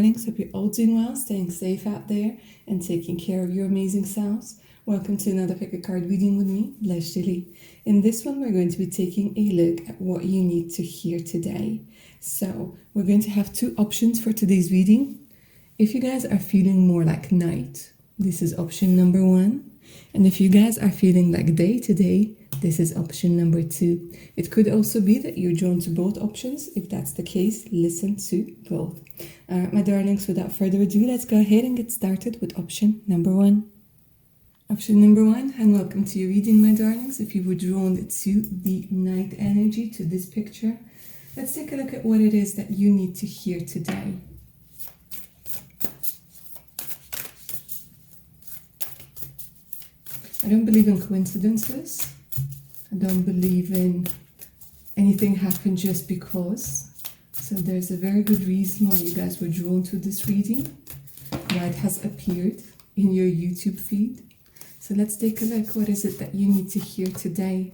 darlings. Hope you're all doing well, staying safe out there, and taking care of your amazing selves. Welcome to another pick a card reading with me, Bless Julie. In this one, we're going to be taking a look at what you need to hear today. So, we're going to have two options for today's reading. If you guys are feeling more like night, this is option number one. And if you guys are feeling like day today, this is option number two. It could also be that you're drawn to both options. If that's the case, listen to both. All right, my darlings, without further ado, let's go ahead and get started with option number one. Option number one, and welcome to your reading, my darlings. If you were drawn to the night energy, to this picture, let's take a look at what it is that you need to hear today. I don't believe in coincidences. I don't believe in anything happened just because. So there's a very good reason why you guys were drawn to this reading, why it has appeared in your YouTube feed. So let's take a look. What is it that you need to hear today?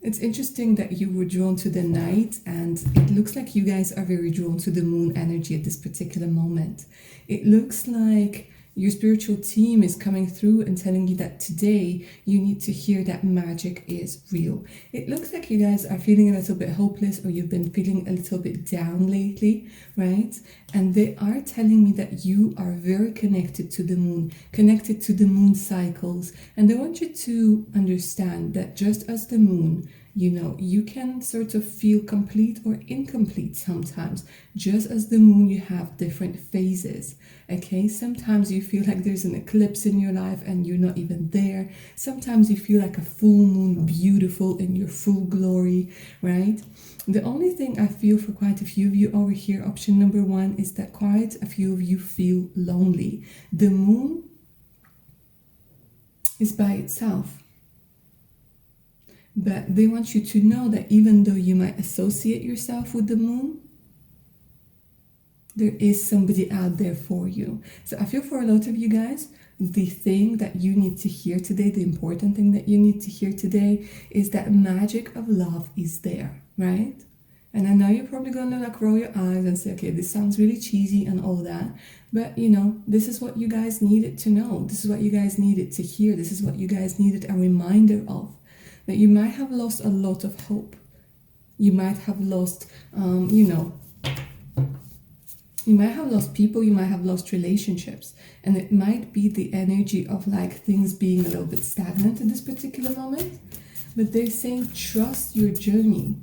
It's interesting that you were drawn to the night, and it looks like you guys are very drawn to the moon energy at this particular moment. It looks like your spiritual team is coming through and telling you that today you need to hear that magic is real. It looks like you guys are feeling a little bit hopeless, or you've been feeling a little bit down lately, right? And they are telling me that you are very connected to the moon, connected to the moon cycles. And they want you to understand that just as the moon, you can sort of feel complete or incomplete sometimes. Just as the moon, you have different phases. Okay, sometimes you feel like there's an eclipse in your life and you're not even there. Sometimes you feel like a full moon, beautiful in your full glory, right? The only thing I feel for quite a few of you over here, option number one, is that quite a few of you feel lonely. The moon is by itself. But they want you to know that even though you might associate yourself with the moon, there is somebody out there for you. So I feel for a lot of you guys, the thing that you need to hear today, the important thing that you need to hear today, is that magic of love is there, right? And I know you're probably going to like roll your eyes and say, okay, this sounds really cheesy and all that. But this is what you guys needed to know. This is what you guys needed to hear. This is what you guys needed a reminder of. That you might have lost a lot of hope. You might have lost, you might have lost people, you might have lost relationships. And it might be the energy of like things being a little bit stagnant at this particular moment. But they're saying trust your journey.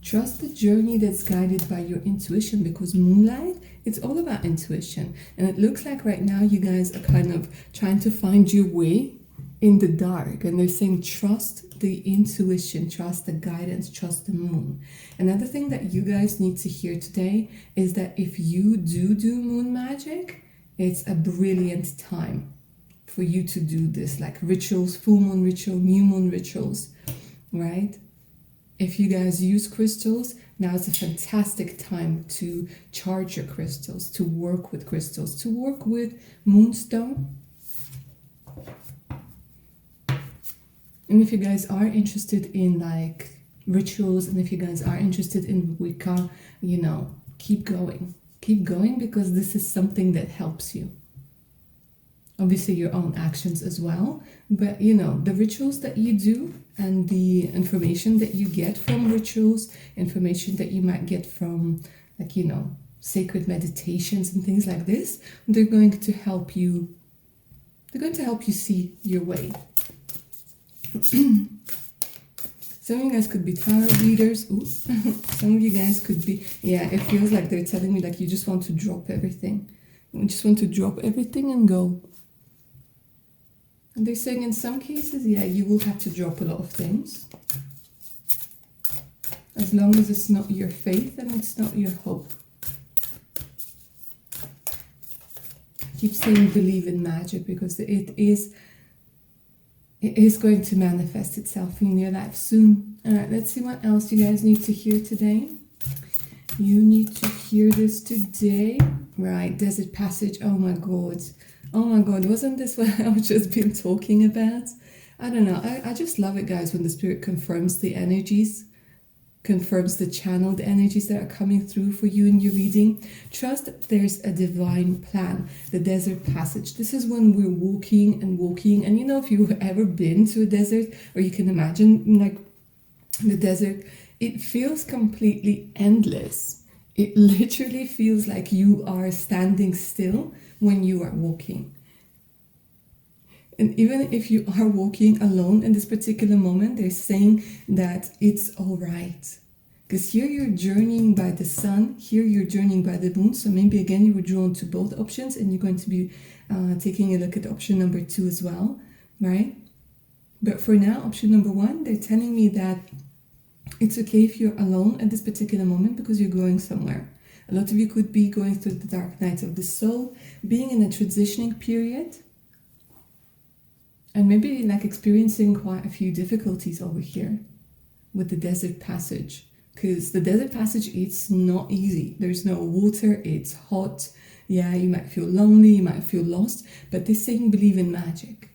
Trust the journey that's guided by your intuition, because moonlight, it's all about intuition. And it looks like right now you guys are kind of trying to find your way in the dark. And they're saying trust the intuition, trust the guidance, trust the moon. Another thing that you guys need to hear today is that if you do moon magic, it's a brilliant time for you to do this, like rituals, full moon ritual, new moon rituals, right? If you guys use crystals, now is a fantastic time to charge your crystals, to work with crystals, to work with moonstone. And if you guys are interested in like rituals, and if you guys are interested in Wicca, keep going. Keep going, because this is something that helps you. Obviously your own actions as well. But the rituals that you do and the information that you get from rituals, information that you might get from like, sacred meditations and things like this, they're going to help you. They're going to help you see your way. Some of you guys could be tarot readers. Ooh. Some of you guys could be, it feels like they're telling me like you just want to drop everything. You just want to drop everything and go. And they're saying in some cases, you will have to drop a lot of things. As long as it's not your faith and it's not your hope. I keep saying believe in magic, because it is going to manifest itself in your life soon. All right, let's see what else you guys need to hear today. You need to hear this today. Right, desert passage. Oh my God. Wasn't this what I've just been talking about? I don't know. I just love it, guys, when the spirit confirms the energies. confirms the channeled energies that are coming through for you in your reading. Trust that there's a divine plan. The desert passage. This is when we're walking and walking. And you know, if you've ever been to a desert, or you can imagine like the desert, it feels completely endless. It literally feels like you are standing still when you are walking. And even if you are walking alone in this particular moment, they're saying that it's all right. Because here you're journeying by the sun, here you're journeying by the moon. So maybe again, you were drawn to both options, and you're going to be taking a look at option number 2 as well, right? But for now, option number 1, they're telling me that it's okay if you're alone at this particular moment because you're going somewhere. A lot of you could be going through the dark night of the soul, being in a transitioning period, and maybe like experiencing quite a few difficulties over here with the desert passage. Because the desert passage, it's not easy. There's no water, it's hot. Yeah, you might feel lonely, you might feel lost, but they're saying believe in magic.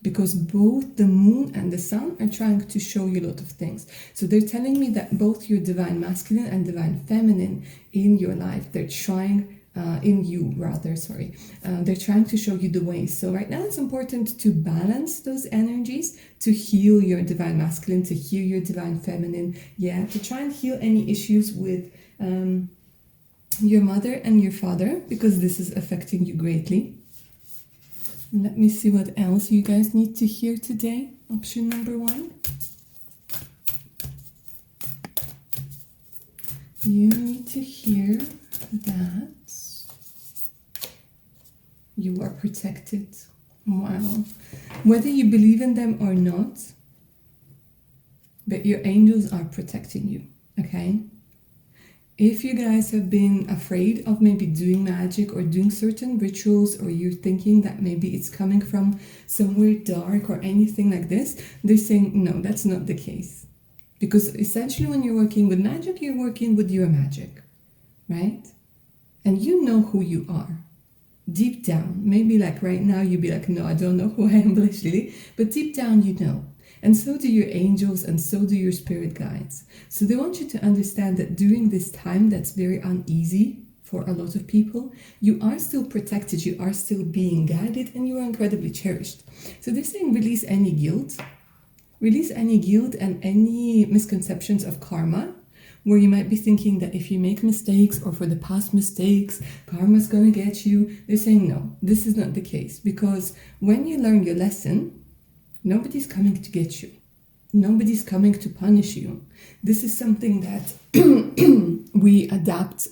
Because both the moon and the sun are trying to show you a lot of things. So they're telling me that both your divine masculine and divine feminine in your life, they're trying they're trying to show you the way. So right now it's important to balance those energies, to heal your divine masculine, to heal your divine feminine, to try and heal any issues with your mother and your father, because this is affecting you greatly. Let me see what else you guys need to hear today. Option number 1. You need to hear that you are protected. Wow. Whether you believe in them or not, but your angels are protecting you, okay? If you guys have been afraid of maybe doing magic or doing certain rituals, or you're thinking that maybe it's coming from somewhere dark or anything like this, they're saying, no, that's not the case. Because essentially when you're working with magic, you're working with your magic, right? And you know who you are. Deep down, maybe like right now you'd be like, no, I don't know who I am, literally, but deep down you know. And so do your angels, and so do your spirit guides. So they want you to understand that during this time that's very uneasy for a lot of people, you are still protected, you are still being guided, and you are incredibly cherished. So they're saying release any guilt and any misconceptions of karma, where you might be thinking that if you make mistakes, or for the past mistakes, karma's gonna get you. They're saying no, this is not the case, because when you learn your lesson, nobody's coming to get you. Nobody's coming to punish you. This is something that we adapt,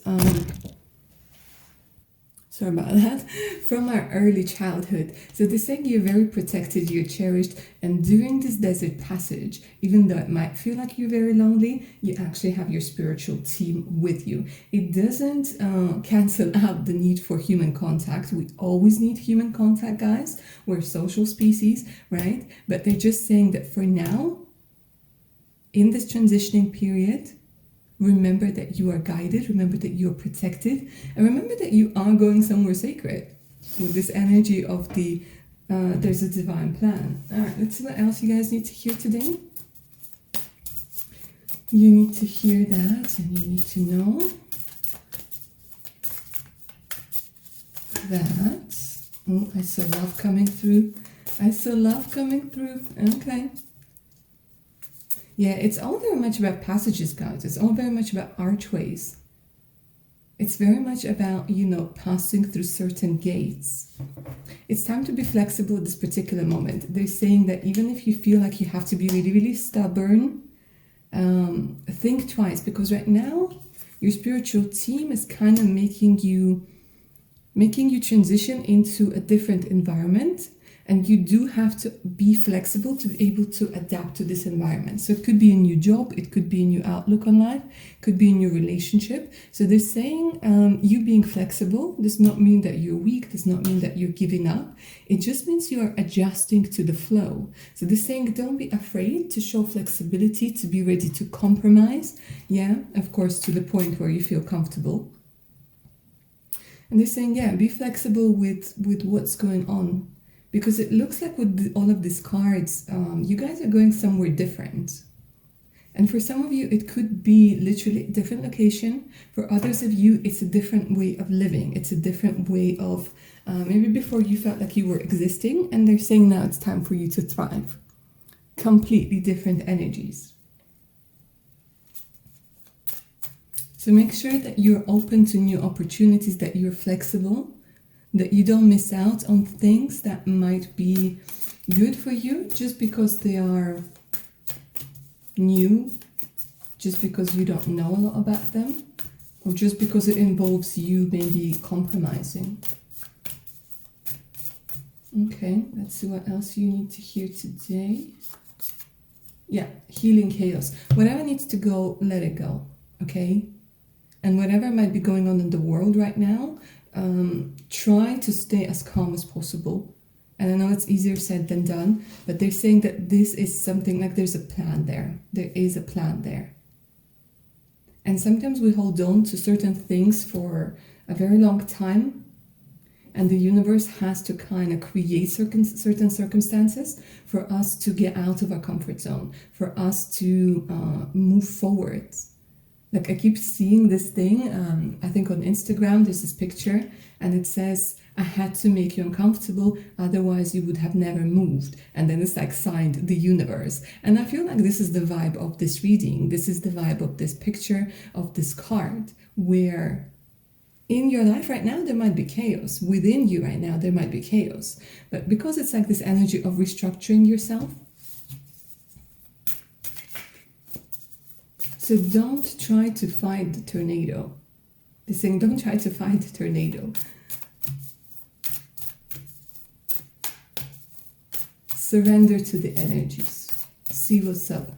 sorry about that, from our early childhood. So they're saying you're very protected, you're cherished, and during this desert passage, even though it might feel like you're very lonely, you actually have your spiritual team with you. It doesn't cancel out the need for human contact. We always need human contact, guys. We're a social species, right? But they're just saying that for now, in this transitioning period, remember that you are guided, remember that you are protected, and remember that you are going somewhere sacred with this energy of the there's a divine plan. All right, let's see what else you guys need to hear today. You need to hear that, and you need to know that I saw love coming through. I saw love coming through. Okay. Yeah, it's all very much about passages, guys. It's all very much about archways. It's very much about, passing through certain gates. It's time to be flexible at this particular moment. They're saying that even if you feel like you have to be really, really stubborn, think twice, because right now your spiritual team is kind of making you transition into a different environment. And you do have to be flexible to be able to adapt to this environment. So it could be a new job, it could be a new outlook on life, it could be a new relationship. So they're saying you being flexible does not mean that you're weak, does not mean that you're giving up. It just means you are adjusting to the flow. So they're saying don't be afraid to show flexibility, to be ready to compromise. Yeah, of course, to the point where you feel comfortable. And they're saying, be flexible with what's going on. Because it looks like with all of these cards, you guys are going somewhere different. And for some of you, it could be literally a different location. For others of you, it's a different way of living. It's a different way of, maybe before you felt like you were existing, and they're saying now it's time for you to thrive. Completely different energies. So make sure that you're open to new opportunities, that you're flexible, that you don't miss out on things that might be good for you just because they are new, just because you don't know a lot about them, or just because it involves you maybe compromising. Okay, let's see what else you need to hear today. Yeah, healing chaos. Whatever needs to go, let it go, okay? And whatever might be going on in the world right now, try to stay as calm as possible. And I know it's easier said than done, but they're saying that this is something like there's a plan there. There is a plan there. And sometimes we hold on to certain things for a very long time, and the universe has to kind of create certain circumstances for us to get out of our comfort zone, for us to move forward. Like I keep seeing this thing, I think on Instagram, there's this picture, and it says, I had to make you uncomfortable, otherwise you would have never moved. And then it's like signed the universe. And I feel like this is the vibe of this reading. This is the vibe of this picture, of this card, where in your life right now, there might be chaos. Within you right now, there might be chaos. But because it's like this energy of restructuring yourself, so don't try to fight the tornado. They're saying don't try to fight the tornado. Surrender to the energies. See what's up.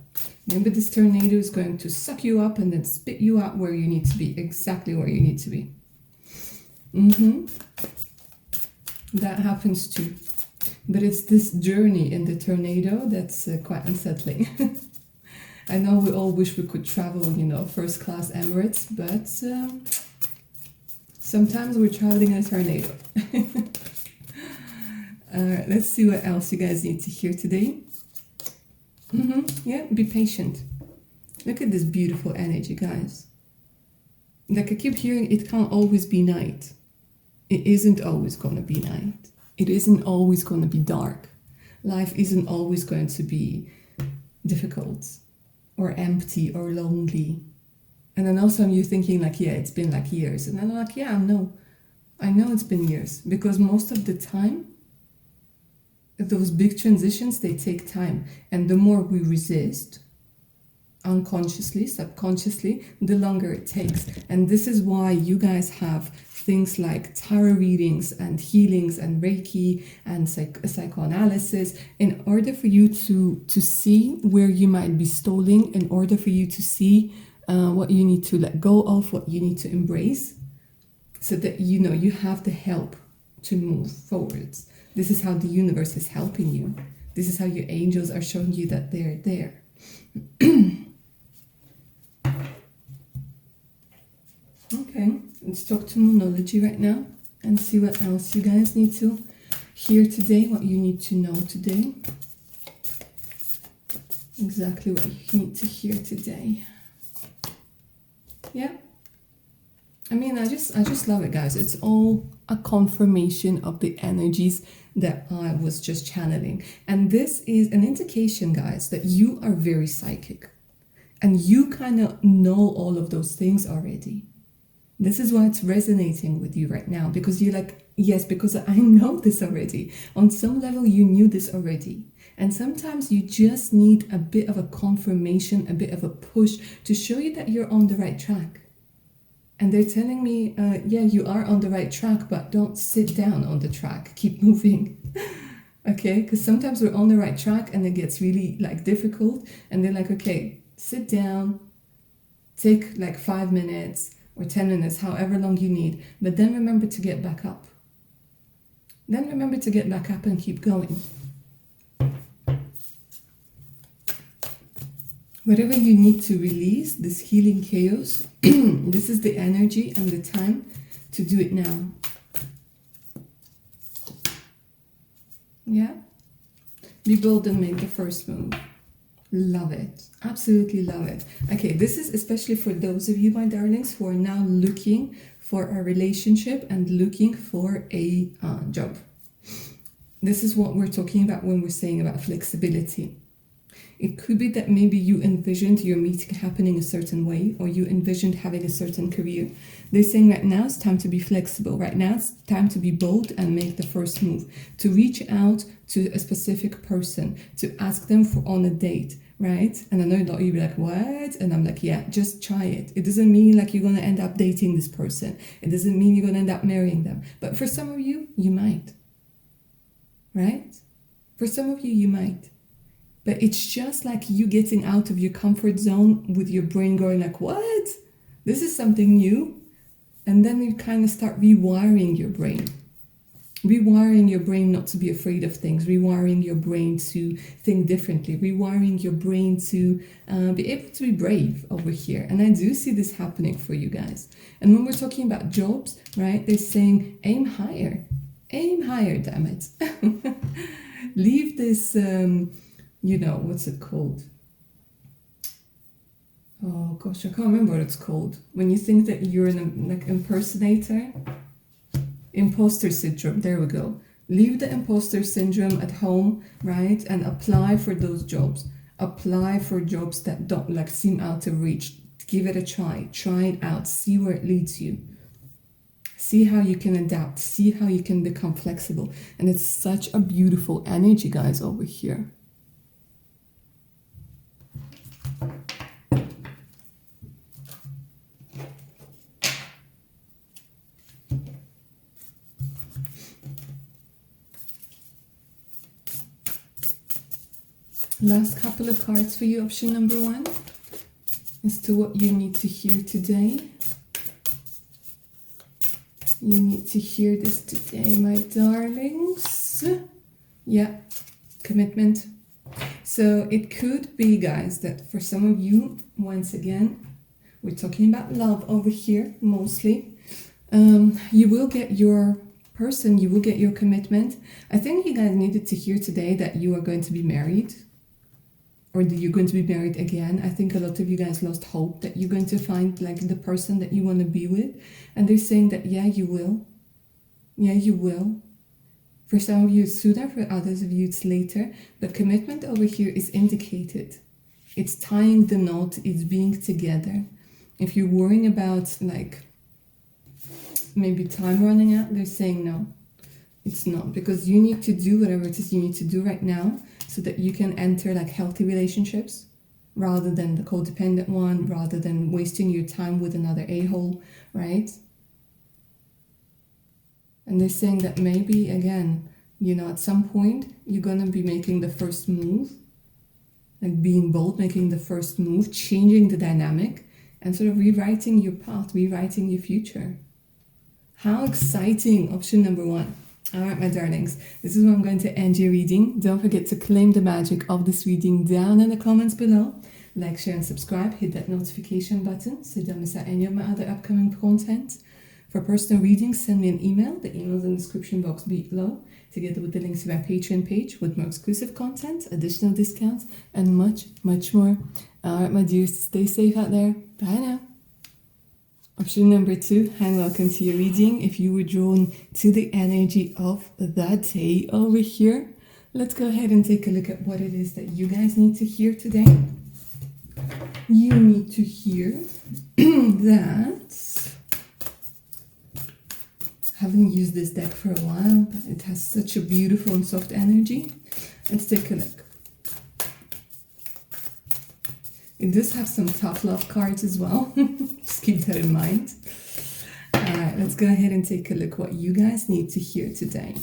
Remember, this tornado is going to suck you up and then spit you out where you need to be. Exactly where you need to be. That happens too. But it's this journey in the tornado that's quite unsettling. I know we all wish we could travel, first class Emirates, but sometimes we're traveling in a tornado. Let's see what else you guys need to hear today. Yeah, be patient. Look at this beautiful energy, guys. Like I keep hearing, it can't always be night. It isn't always going to be night. It isn't always going to be dark. Life isn't always going to be difficult or empty or lonely. And I know some of you thinking like, yeah, it's been like years. And I'm like, yeah, I know it's been years, because most of the time, those big transitions, they take time. And the more we resist, unconsciously, subconsciously, the longer it takes. And this is why you guys have things like tarot readings and healings and Reiki and psychoanalysis, in order for you to see where you might be stalling, in order for you to see what you need to let go of, what you need to embrace, so that you have the help to move forwards. This is how the universe is helping you. This is how your angels are showing you that they're there. Okay, let's talk to Moonology right now and see what else you guys need to hear today, what you need to know today. Exactly what you need to hear today. Yeah. I mean, I just love it, guys. It's all a confirmation of the energies that I was just channeling. And this is an indication, guys, that you are very psychic. And you kind of know all of those things already. This is why it's resonating with you right now. Because you're like, yes, because I know this already. On some level, you knew this already. And sometimes you just need a bit of a confirmation, a bit of a push to show you that you're on the right track. And they're telling me, yeah, you are on the right track, but don't sit down on the track. Keep moving. Okay? Because sometimes we're on the right track and it gets really difficult. And they're like, okay, sit down, take 5 minutes or 10 minutes, however long you need. But then remember to get back up. Then remember to get back up and keep going. Whatever you need to release, this healing chaos, this is the energy and the time to do it now. Yeah? Be bold and make the first move. Love it. Absolutely love it. Okay, this is especially for those of you, my darlings, who are now looking for a relationship and looking for a job. This is what we're talking about when we're saying about flexibility. It could be that maybe you envisioned your meeting happening a certain way, or you envisioned having a certain career. They're saying right now it's time to be flexible. Right now it's time to be bold and make the first move, to reach out to a specific person, to ask them on a date, right? And I know a lot of you be like, what? And I'm like, yeah, just try it. It doesn't mean like you're going to end up dating this person. It doesn't mean you're going to end up marrying them. But for some of you, you might, right? For some of you, you might. But it's just like you getting out of your comfort zone with your brain going like, what? This is something new. And then you kind of start rewiring your brain. Rewiring your brain not to be afraid of things. Rewiring your brain to think differently. Rewiring your brain to be able to be brave over here. And I do see this happening for you guys. And when we're talking about jobs, right, they're saying aim higher. Aim higher, damn it. Leave this... what's it called? Oh gosh, I can't remember what it's called. When you think that you're an impersonator. Imposter syndrome, there we go. Leave the imposter syndrome at home, right? And apply for those jobs. Apply for jobs that don't seem out of reach. Give it a try. Try it out. See where it leads you. See how you can adapt. See how you can become flexible. And it's such a beautiful energy, guys, over here. Last couple of cards for you, option number 1, as to what you need to hear today. You need to hear this today, my darlings. Yeah, commitment. So it could be, guys, that for some of you, once again, we're talking about love over here, mostly. You will get your person, you will get your commitment. I think you guys needed to hear today that you are going to be married. Or that you're going to be married again. I think a lot of you guys lost hope that you're going to find the person that you want to be with. And they're saying that, yeah, you will. Yeah, you will. For some of you, it's sooner. For others of you, it's later. But commitment over here is indicated. It's tying the knot. It's being together. If you're worrying about, maybe time running out, they're saying no. It's not. Because you need to do whatever it is you need to do right now, so that you can enter healthy relationships rather than the codependent one, rather than wasting your time with another a-hole, right? And they're saying that maybe, again, at some point, you're going to be making the first move, being bold, making the first move, changing the dynamic, and sort of rewriting your path, rewriting your future. How exciting, option number 1. All right, my darlings, this is where I'm going to end your reading. Don't forget to claim the magic of this reading down in the comments below. Like, share, and subscribe. Hit that notification button so you don't miss out any of my other upcoming content. For personal readings, send me an email. The email's in the description box below, together with the links to my Patreon page with more exclusive content, additional discounts, and much, much more. All right, my dears, stay safe out there. Bye now. Option number 2, and welcome to your reading. If you were drawn to the energy of that day over here, let's go ahead and take a look at what it is that you guys need to hear today. You need to hear that... I haven't used this deck for a while, but it has such a beautiful and soft energy. Let's take a look. It does have some tough love cards as well. Just keep that in mind. Alright, let's go ahead and take a look what you guys need to hear today.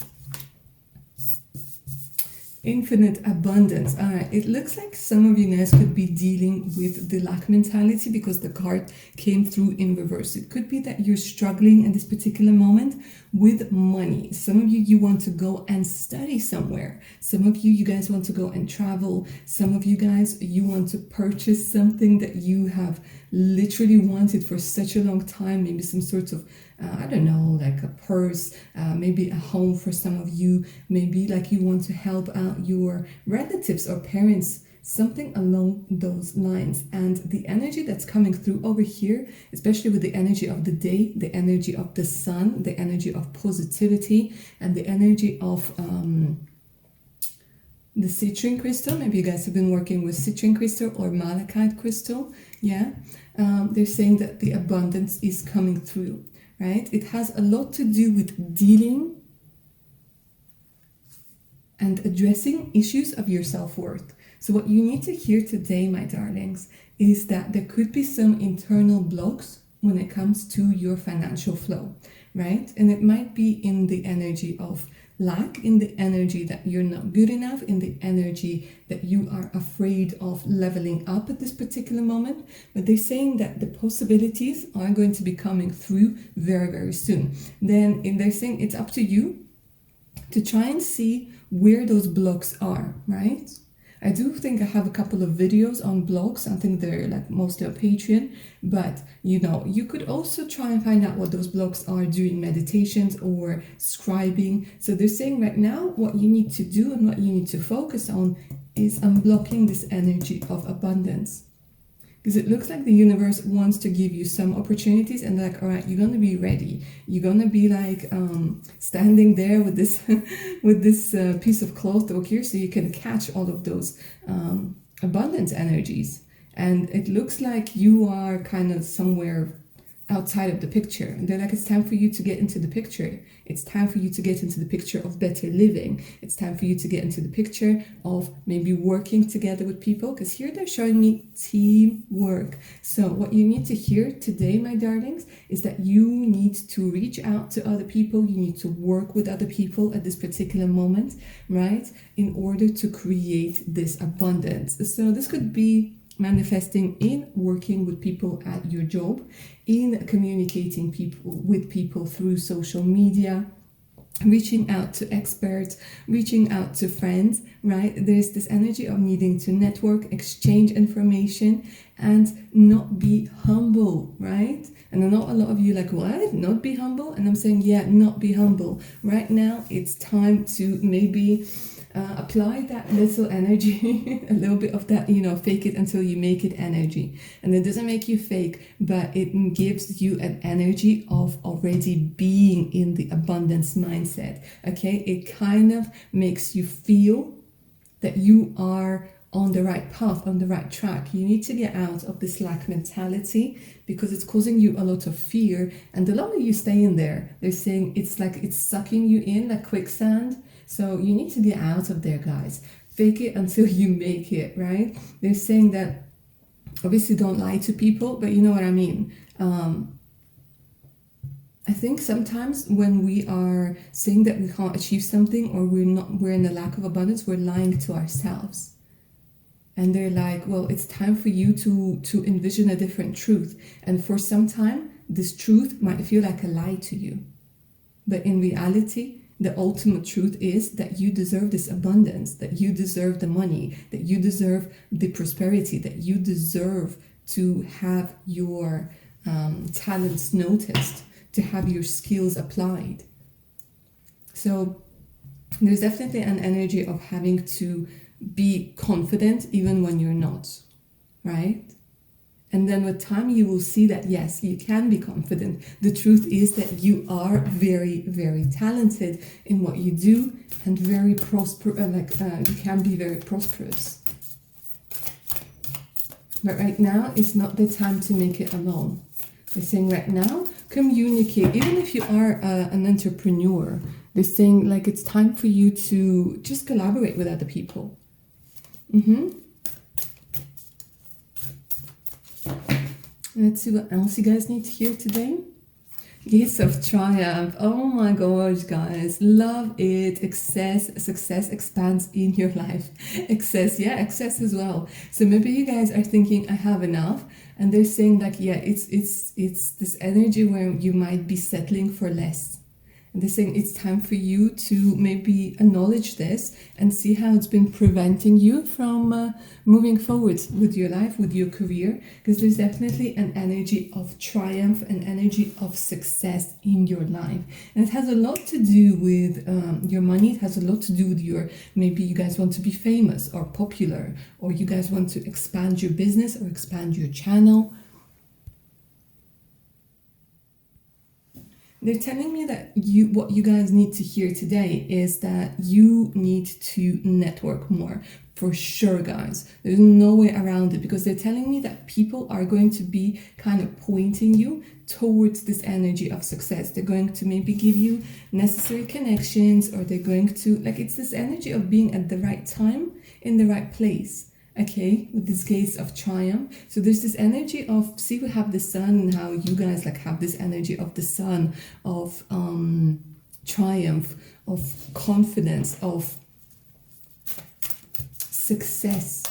Infinite abundance. Alright, it looks like some of you guys could be dealing with the lack mentality because the card came through in reverse. It could be that you're struggling in this particular moment with money. Some of you, you want to go and study somewhere. Some of you, you guys want to go and travel. Some of you guys, you want to purchase something that you have literally wanted for such a long time. Maybe some sort of, I don't know, like a purse, maybe a home for some of you. Maybe you want to help out your relatives or parents something along those lines. And the energy that's coming through over here, especially with the energy of the day, the energy of the sun, the energy of positivity, and the energy of the citrine crystal. Maybe you guys have been working with citrine crystal or malachite crystal. Yeah, they're saying that the abundance is coming through, right? It has a lot to do with dealing and addressing issues of your self-worth. So what you need to hear today, my darlings, is that there could be some internal blocks when it comes to your financial flow, right? And it might be in the energy of lack, in the energy that you're not good enough, in the energy that you are afraid of leveling up at this particular moment. But they're saying that the possibilities are going to be coming through very, very soon. Then they're saying it's up to you to try and see where those blocks are, right? I do think I have a couple of videos on blogs. I think they're like mostly on Patreon, but you know, you could also try and find out what those blocks are doing meditations or scribing. So they're saying right now what you need to do and what you need to focus on is unblocking this energy of abundance. Because it looks like the universe wants to give you some opportunities and like, all right, you're going to be ready. You're going to be like standing there with this with this piece of cloth over here so you can catch all of those abundance energies. And it looks like you are kind of somewhere outside of the picture. And they're like, it's time for you to get into the picture. It's time for you to get into the picture of better living. It's time for you to get into the picture of maybe working together with people. Because here they're showing me teamwork. So what you need to hear today, my darlings, is that you need to reach out to other people. You need to work with other people at this particular moment, right? In order to create this abundance. So this could be manifesting in working with people at your job, in communicating with people through social media, reaching out to experts, reaching out to friends, right? There's this energy of needing to network, exchange information, and not be humble, right? And I know a lot of you like, what? Not be humble? And I'm saying, yeah, not be humble. Right now, it's time to maybe apply that little energy, a little bit of that, you know, fake it until you make it energy. And it doesn't make you fake, but it gives you an energy of already being in the abundance mindset, okay? It kind of makes you feel that you are on the right path, on the right track. You need to get out of this lack mentality because it's causing you a lot of fear. And the longer you stay in there, they're saying it's like it's sucking you in like quicksand. So you need to get out of there, guys. Fake it until you make it, right? They're saying that obviously don't lie to people, but you know what I mean. I think sometimes when we are saying that we can't achieve something or we're in a lack of abundance, we're lying to ourselves. And they're like, well, it's time for you to envision a different truth. And for some time, this truth might feel like a lie to you. But in reality, the ultimate truth is that you deserve this abundance, that you deserve the money, that you deserve the prosperity, that you deserve to have your talents noticed, to have your skills applied. So there's definitely an energy of having to be confident even when you're not, right? And then with time, you will see that, yes, you can be confident. The truth is that you are very, very talented in what you do and very you can be very prosperous. But right now, it's not the time to make it alone. They're saying right now, communicate. Even if you are an entrepreneur, they're saying like it's time for you to just collaborate with other people. Let's see what else you guys need to hear today. Gates of Triumph. Oh my gosh, guys. Love it. Success expands in your life. Excess as well. So maybe you guys are thinking, I have enough. And they're saying like, yeah, it's this energy where you might be settling for less. And they're saying it's time for you to maybe acknowledge this and see how it's been preventing you from moving forward with your life, with your career, because there's definitely an energy of triumph, an energy of success in your life. And it has a lot to do with your money. It has a lot to do with your, maybe you guys want to be famous or popular, or you guys want to expand your business or expand your channel. They're telling me that what you guys need to hear today is that you need to network more. For sure, guys. There's no way around it, because they're telling me that people are going to be kind of pointing you towards this energy of success. They're going to maybe give you necessary connections, or they're going to, like, it's this energy of being at the right time in the right place. Okay, with this gaze of triumph. So there's this energy of, see, we have the sun, and how you guys like have this energy of the sun, of triumph, of confidence, of success.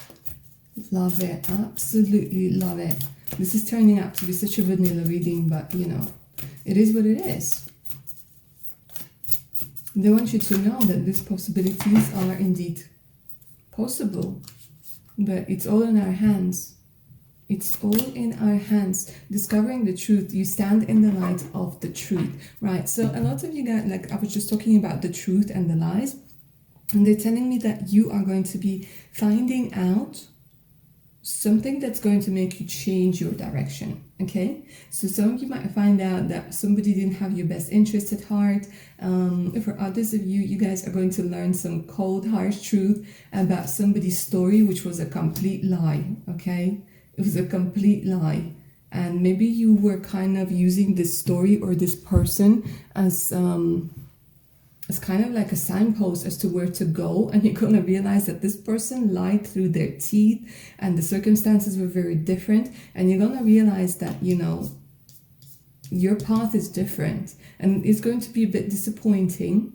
Love it, absolutely love it. This is turning out to be such a vanilla reading, but you know, it is what it is. They want you to know that these possibilities are indeed possible. But it's all in our hands. It's all in our hands. Discovering the truth. You stand in the light of the truth, right? So a lot of you guys, like I was just talking about the truth and the lies, and they're telling me that you are going to be finding out something that's going to make you change your direction. Okay, so some of you might find out that somebody didn't have your best interest at heart. For others of you, you guys are going to learn some cold, harsh truth about somebody's story, which was a complete lie. Okay, it was a complete lie, and maybe you were kind of using this story or this person as kind of like a signpost as to where to go, and you're going to realize that this person lied through their teeth and the circumstances were very different, and you're going to realize that, you know, your path is different, and it's going to be a bit disappointing.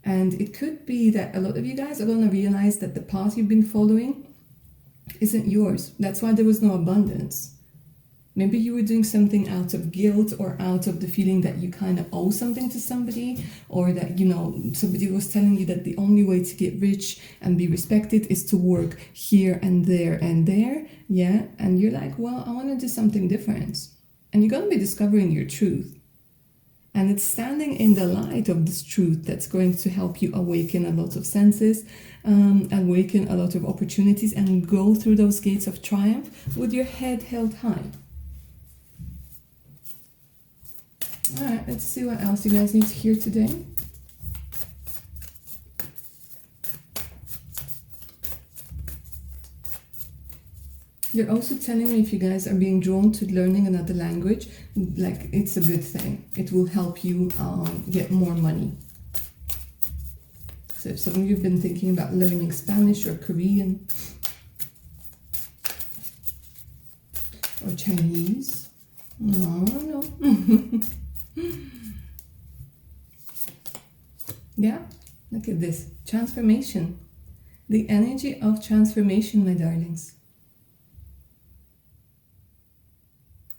And it could be that a lot of you guys are going to realize that the path you've been following isn't yours. That's why there was no abundance. Maybe you were doing something out of guilt, or out of the feeling that you kind of owe something to somebody, or that, you know, somebody was telling you that the only way to get rich and be respected is to work here and there and there. Yeah. And you're like, well, I want to do something different. And you're going to be discovering your truth. And it's standing in the light of this truth that's going to help you awaken a lot of senses, awaken a lot of opportunities, and go through those gates of triumph with your head held high. All right, let's see what else you guys need to hear today. You're also telling me if you guys are being drawn to learning another language, like, it's a good thing. It will help you get more money. So if some of you have been thinking about learning Spanish or Korean or Chinese, no. Yeah, look at this. Transformation. The energy of transformation, my darlings.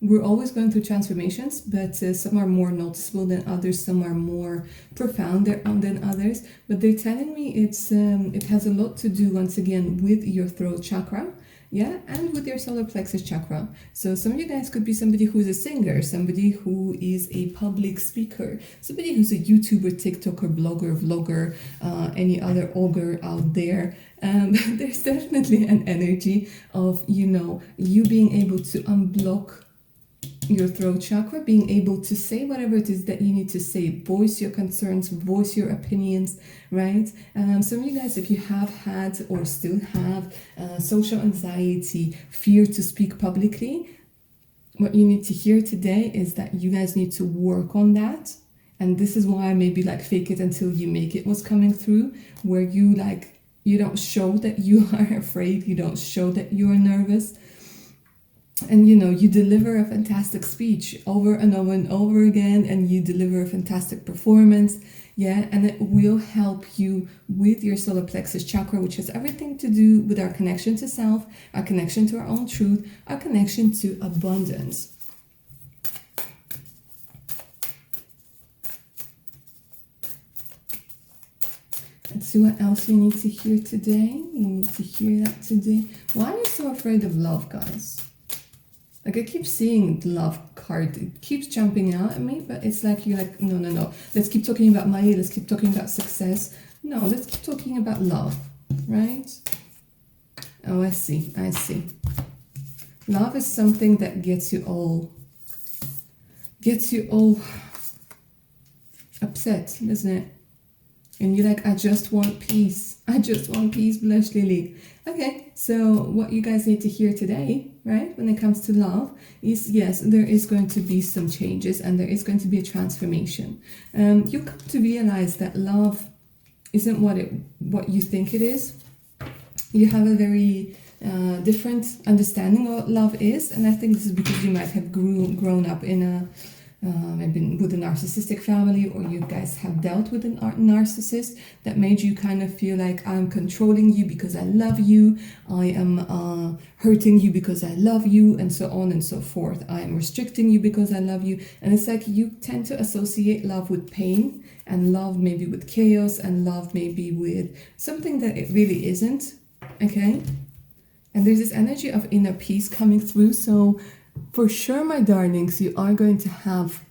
We're always going through transformations, but some are more noticeable than others. Some are more profound than others. But they're telling me it has a lot to do, once again, with your throat chakra. Yeah, and with your solar plexus chakra. So some of you guys could be somebody who's a singer, somebody who is a public speaker, somebody who's a YouTuber, TikToker, blogger, vlogger, any other ogre out there. There's definitely an energy of, you know, you being able to unblock your throat chakra, being able to say whatever it is that you need to say, voice your concerns, voice your opinions, right? Some of you guys, if you have had or still have social anxiety, fear to speak publicly, what you need to hear today is that you guys need to work on that. And this is why maybe like fake it until you make it was coming through, where you don't show that you are afraid, you don't show that you are nervous. And you know, you deliver a fantastic speech over and over and over again, and you deliver a fantastic performance, yeah, and it will help you with your solar plexus chakra, which has everything to do with our connection to self, our connection to our own truth, our connection to abundance. Let's see what else you need to hear today. You need to hear that today. Why are you so afraid of love, guys? Like, I keep seeing the love card. It keeps jumping out at me, but it's like you're like, no, no, no. Let's keep talking about money. Let's keep talking about success. No, let's keep talking about love, right? Oh, I see. I see. Love is something that gets you all upset, doesn't it? And you're like, I just want peace. I just want peace, blush lily. Okay, so what you guys need to hear today, right, when it comes to love, is yes, there is going to be some changes and there is going to be a transformation. You come to realize that love isn't what you think it is. You have a very different understanding of what love is, and I think this is because you might have grown up in a maybe with a narcissistic family, or you guys have dealt with a narcissist that made you kind of feel like, I'm controlling you because I love you, I am hurting you because I love you, and so on and so forth. I am restricting you because I love you. And it's like you tend to associate love with pain, and love maybe with chaos, and love maybe with something that it really isn't. Okay? And there's this energy of inner peace coming through. So for sure, my darlings, you are going to have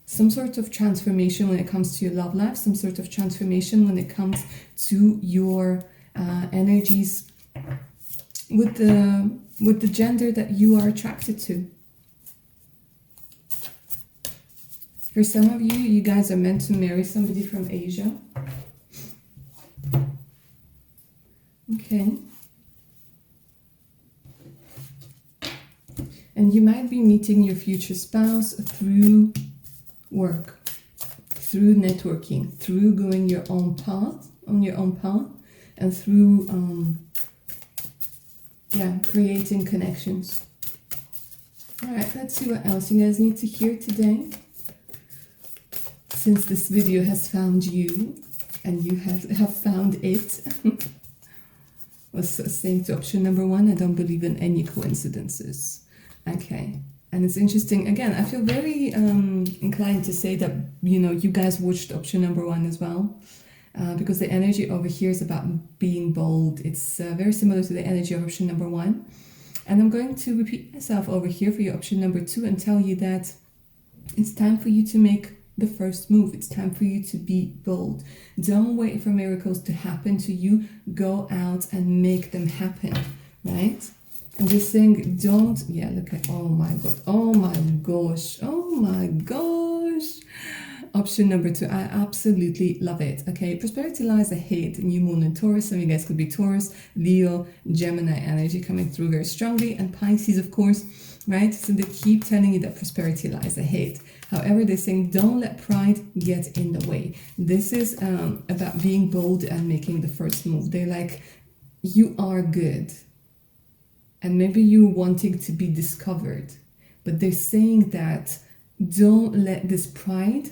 some sort of transformation when it comes to your love life, some sort of transformation when it comes to your energies with the gender that you are attracted to. For some of you, you guys are meant to marry somebody from Asia. Okay. And you might be meeting your future spouse through work, through networking, through going your own path, and through creating connections. All right, let's see what else you guys need to hear today. Since this video has found you, and you have found it. Was saying to option number 1, I don't believe in any coincidences. Okay, and it's interesting. Again, I feel very inclined to say that, you know, you guys watched option number 1 as well, because the energy over here is about being bold. It's very similar to the energy of option number 1. And I'm going to repeat myself over here for your option number 2 and tell you that it's time for you to make the first move. It's time for you to be bold. Don't wait for miracles to happen to you. Go out and make them happen, right? And just saying, don't, look at, oh my God, oh my gosh, oh my gosh. Option number 2, I absolutely love it. Okay, prosperity lies ahead. New moon in Taurus. Some of you guys could be Taurus, Leo, Gemini energy coming through very strongly, and Pisces, of course, right? So they keep telling you that prosperity lies ahead. However, they're saying, don't let pride get in the way. This is about being bold and making the first move. They're like, you are good. And maybe you're wanting to be discovered. But they're saying that don't let this pride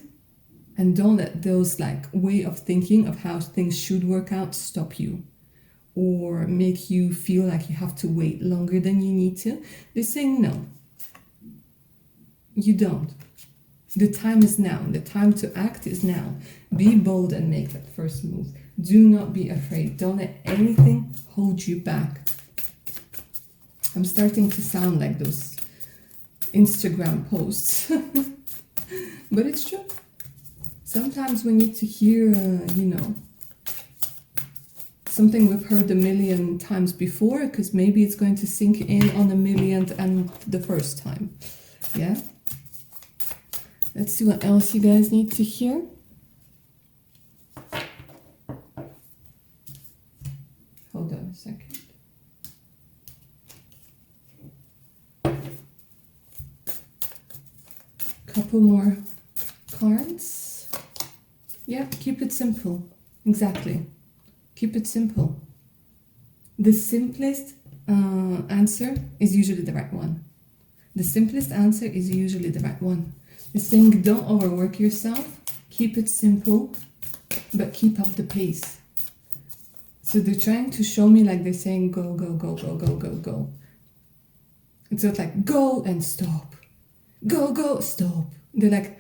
and don't let those like way of thinking of how things should work out stop you, or make you feel like you have to wait longer than you need to. They're saying, no, you don't. The time is now. The time to act is now. Be bold and make that first move. Do not be afraid. Don't let anything hold you back. I'm starting to sound like those Instagram posts. But it's true. Sometimes we need to hear, something we've heard a million times before, because maybe it's going to sink in on a millionth and the first time. Yeah? Let's see what else you guys need to hear. Hold on a second. Couple more cards. Yeah, keep it simple. Exactly. Keep it simple. The simplest answer is usually the right one. The simplest answer is usually the right one. It's saying don't overwork yourself. Keep it simple, but keep up the pace. So they're trying to show me like they're saying go, go, go, go, go, go, go. And so it's like go and stop. Go, go, stop. They're like,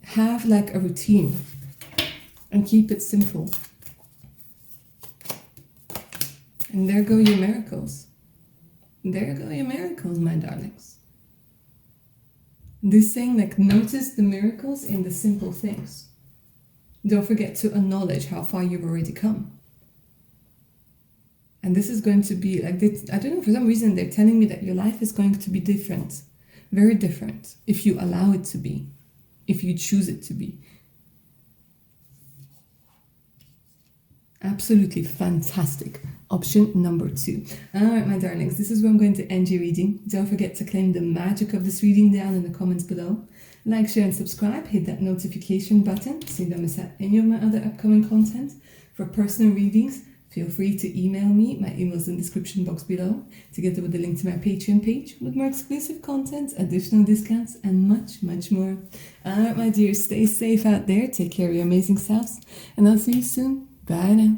have like a routine and keep it simple. And there go your miracles. There go your miracles, my darlings. This saying, like, notice the miracles in the simple things. Don't forget to acknowledge how far you've already come. And this is going to be like this. I don't know, for some reason they're telling me that your life is going to be different, very different, if you allow it to be, if you choose it to be. Absolutely fantastic. Option number 2. All right, my darlings, this is where I'm going to end your reading. Don't forget to claim the magic of this reading down in the comments below. Like, share, and subscribe. Hit that notification button so you don't miss out any of my other upcoming content. For personal readings, feel free to email me. My email is in the description box below, together with the link to my Patreon page with more exclusive content, additional discounts, and much, much more. All right, my dears, stay safe out there. Take care of your amazing selves, and I'll see you soon. Bye now.